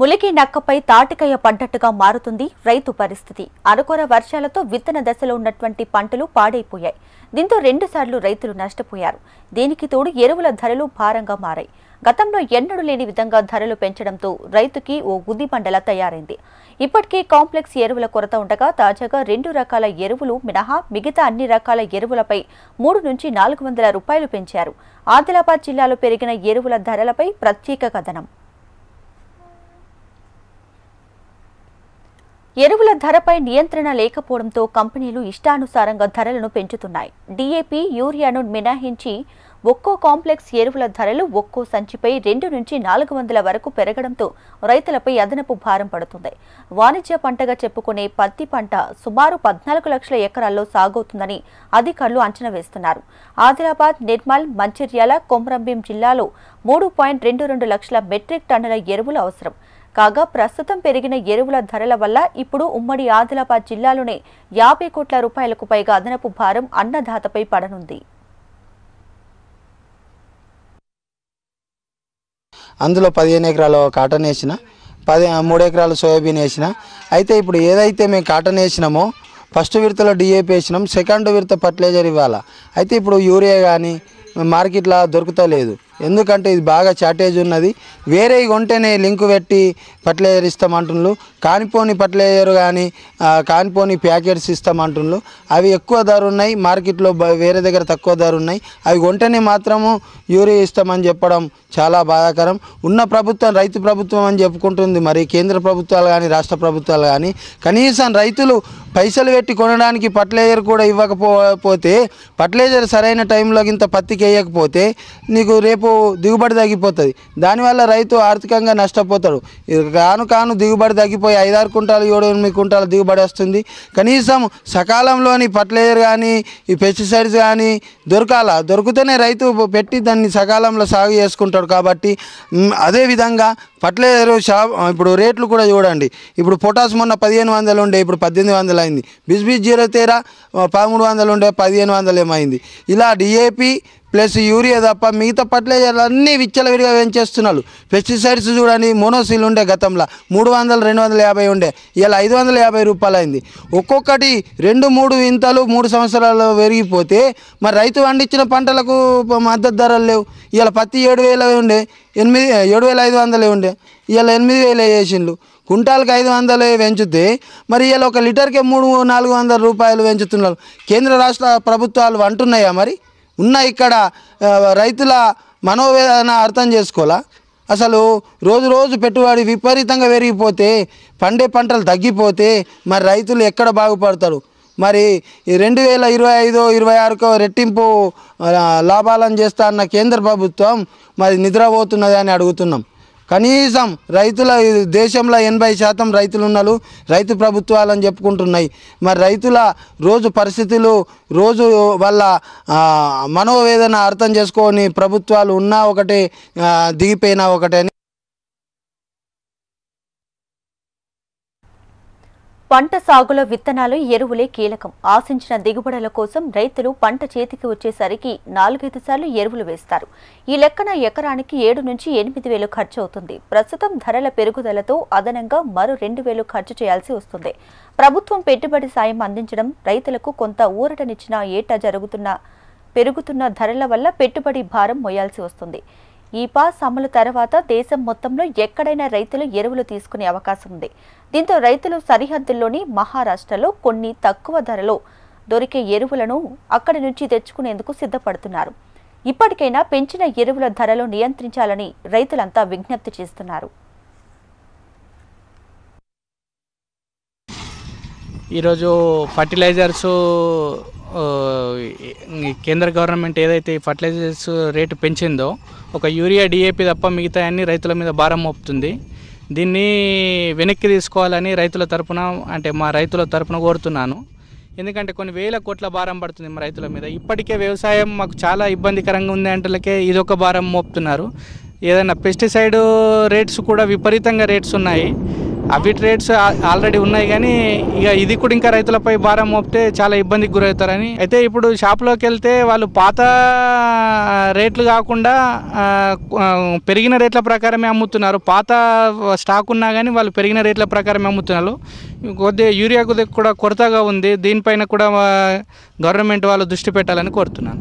ములికి నక్కపై తాటికాయ పడ్డట్టుగా మారుతుంది రైతు పరిస్థితి. అనుకోర వర్షాలతో విత్తన దశలో ఉన్నటువంటి పంటలు పాడైపోయాయి. దీంతో 2 సార్లు రైతులు నష్టపోయారు. దీనికి తోడు ఎరువుల ధరలు భారంగా మారాయి. గతంలో ఎన్నడూ లేని విధంగా ధరలు పెంచడంతో రైతుకి ఓ గుదిబండలా తయారైంది. ఇప్పటికే కాంప్లెక్స్ ఎరువుల కొరత ఉండగా తాజాగా 2 రకాల ఎరువులు మినహా మిగతా అన్ని రకాల ఎరువులపై 3 నుంచి 400 రూపాయలు పెంచారు. ఆదిలాబాద్ జిల్లాలో పెరిగిన ఎరువుల ధరలపై ప్రత్యేక కథనం. ఎరువుల ధరపై నియంత్రణ లేకపోవడంతో కంపెనీలు ఇష్టానుసారంగా ధరలను పెంచుతున్నాయి. డీఏపీ, యూరియాను మినహాయించి ఒక్కో కాంప్లెక్స్ ఎరువుల ధరలు ఒక్కో సంచిపై 2 నుంచి 400 వరకు పెరగడంతో రైతులపై అదనపు భారం పడుతుంది. వాణిజ్య పంటగా చెప్పుకునే పత్తి పంట సుమారు 14 లక్షల ఎకరాల్లో సాగవుతుందని అధికారులు అంచనా వేస్తున్నారు. ఆదిలాబాద్, నిర్మల్, మంచిర్యాల, కొమరంభీం జిల్లాలో 3.22 లక్షల మెట్రిక్ టన్నుల ఎరువులు అవసరం. కాగా ప్రస్తుతం పెరిగిన ఎరువుల ధరల వల్ల ఇప్పుడు ఉమ్మడి ఆదిలాబాద్ జిల్లాలోనే 50 కోట్ల రూపాయలకు పైగా అదనపు భారం అన్నదాతపై పడనుంది. అందులో 15 ఎకరాలు కాటన్ వేసిన, 3 ఎకరాలు సోయాబీన్ వేసిన. అయితే ఇప్పుడు ఏదైతే మేము కాటన్ వేసినామో ఫస్ట్ విడతలో డిఏపి వేసినాం, సెకండ్ విడత ఫర్టిలైజర్ ఇవ్వాలా. అయితే ఇప్పుడు యూరియా కానీ మార్కెట్లో దొరుకుతలేదు. ఎందుకంటే ఇది బాగా షార్టేజ్ ఉన్నది. వేరే కొంటేనే లింకు పెట్టి ఫర్టిలైజర్ ఇస్తామంటున్నారు. కానిపోని ఫర్టిలైజర్ కానీ కానిపోని ప్యాకెట్స్ ఇస్తామంటున్నారు. అవి ఎక్కువ ధర ఉన్నాయి, మార్కెట్లో వేరే దగ్గర తక్కువ ధర ఉన్నాయి. అవి కొంటేనే మాత్రము యూరియా ఇస్తామని చెప్పడం చాలా బాధాకరం. ఉన్న ప్రభుత్వం రైతు ప్రభుత్వం అని చెప్పుకుంటుంది, మరి కేంద్ర ప్రభుత్వాలు కానీ రాష్ట్ర ప్రభుత్వాలు కానీ కనీసం రైతులు పైసలు పెట్టి కొనడానికి ఫర్టిలైజర్ కూడా ఇవ్వకపోతే, ఫర్టిలైజర్ సరైన టైంలో ఇంత పత్తికి వేయకపోతే నీకు రేపు దిగుబడి తగ్గిపోతుంది. దానివల్ల రైతు ఆర్థికంగా నష్టపోతాడు. కాను దిగుబడి తగ్గిపోయి 5-6 కుంటాలు 7-8 కుంటాలు దిగుబడి వస్తుంది. కనీసం సకాలంలోని ఫర్టిలైజర్ కానీ ఈ పెస్టిసైడ్స్ కానీ దొరికితేనే రైతు పెట్టి దాన్ని సకాలంలో సాగు చేసుకుంటాడు. కాబట్టి అదేవిధంగా ఫర్టిలైజర్ ఇప్పుడు రేట్లు కూడా చూడండి. ఇప్పుడు పొటాస్ మొన్న 1500 ఉండే, ఇప్పుడు 1800 అయింది. బిస్బిస్ 013 1300 ఉండే, 1500 ఏమైంది. ఇలా డిఏపి ప్లస్ యూరియా తప్ప మిగతా ఫర్టిలైజర్లు అన్నీ విచ్చలవిడిగా పెంచేస్తున్నారు. పెస్టిసైడ్స్ చూడండి, మోనోసిల్ ఉండే గతంలో 300-250 ఉండే, ఇలా 550 రూపాయలు అయింది. ఒక్కొక్కటి 2-3 వింతలు 3 సంవత్సరాలు పెరిగిపోతే మరి రైతు పండించిన పంటలకు మద్దతు ధరలు లేవు. ఇలా పత్తి 7,000 ఉండే, 7,500 ఉండే, ఇలా 8,000 వేసిండ్రు. కుంటాలకు 500 పెంచితే మరి ఇలా 1 లీటర్కే 300-400 రూపాయలు పెంచుతున్నారు. కేంద్ర రాష్ట్ర ప్రభుత్వాలు అంటున్నాయా? మరి ఉన్న ఇక్కడ రైతుల మనోవేదన అర్థం చేసుకోవాలా? అసలు రోజు పెట్టుబడి విపరీతంగా పెరిగిపోతే, పండే పంటలు తగ్గిపోతే మరి రైతులు ఎక్కడ బాగుపడతారు? మరి 2025-26 రెట్టింపు లాభాలను చేస్తా అన్న కేంద్ర ప్రభుత్వం మరి నిద్రపోతున్నది అని అడుగుతున్నాం. కనీసం రైతుల దేశంలో 80% రైతులు ఉన్నారు, రైతు ప్రభుత్వాలని చెప్పుకుంటున్నాయి. మరి రైతుల రోజు పరిస్థితులు, రోజు వాళ్ళ మనోవేదన అర్థం చేసుకొని ప్రభుత్వాలు ఉన్నా ఒకటే, దిగిపోయినా ఒకటే. పంట సాగులో విత్తనాలు, ఎరువులే కీలకం. ఆశించిన దిగుబడుల కోసం రైతులు పంట చేతికి వచ్చేసరికి 4-5 సార్లు ఎరువులు వేస్తారు. ఈ లెక్కన ఎకరానికి 7 నుంచి 8,000 ఖర్చు అవుతుంది. ప్రస్తుతం ధరల పెరుగుదలతో అదనంగా మరో 2,000 ఖర్చు చేయాల్సి వస్తుంది. ప్రభుత్వం పెట్టుబడి సాయం అందించడం రైతులకు కొంత ఊరటనిచ్చినా ఏటా పెరుగుతున్న ధరల వల్ల పెట్టుబడి భారం మోయాల్సి వస్తుంది. ఈ పాస్ అమలు తర్వాత దేశం మొత్తంలో ఎక్కడైనా రైతులు ఎరువులు తీసుకునే అవకాశం ఉంది. దీంతో రైతులు సరిహద్దుల్లోని మహారాష్ట్రలో కొన్ని తక్కువ ధరలో దొరికే ఎరువులను అక్కడి నుంచి తెచ్చుకునేందుకు సిద్ధపడుతున్నారు. ఇప్పటికైనా పెంచిన ఎరువుల ధరలు నియంత్రించాలని రైతులంతా విజ్ఞప్తి చేస్తున్నారు. ఈరోజు ఫర్టిలైజర్స్ కేంద్ర గవర్నమెంట్ ఏదైతే ఫర్టిలైజర్స్ రేటు పెంచిందో, ఒక యూరియా, డిఏపి తప్ప మిగతా అన్ని రైతుల మీద భారం మోపుతుంది. దీన్ని వెనక్కి తీసుకోవాలని రైతుల తరపున, అంటే మా రైతుల తరపున కోరుతున్నాను. ఎందుకంటే కొన్ని వేల కోట్ల భారం పడుతుంది మా రైతుల మీద. ఇప్పటికే వ్యవసాయం మాకు చాలా ఇబ్బందికరంగా ఉంది అంటలకే ఇదొక భారం మోపుతున్నారు. ఏదైనా పెస్టిసైడ్ రేట్స్ కూడా విపరీతంగా రేట్స్ ఉన్నాయి. అవిట్ రేట్స్ ఆల్రెడీ ఉన్నాయి, కానీ ఇక ఇది కూడా ఇంకా రైతులపై భారం మోపితే చాలా ఇబ్బందికి గురవుతారని. అయితే ఇప్పుడు షాప్లోకి వెళ్తే వాళ్ళు పాత రేట్లు కాకుండా పెరిగిన రేట్ల ప్రకారమే అమ్ముతున్నారు. పాత స్టాక్ ఉన్నా కానీ వాళ్ళు పెరిగిన రేట్ల ప్రకారమే అమ్ముతున్నారు. కొద్దిగా యూరియా కూడా కొరతగా ఉంది. దీనిపైన కూడా గవర్నమెంట్ వాళ్ళు దృష్టి పెట్టాలని కోరుతున్నాను.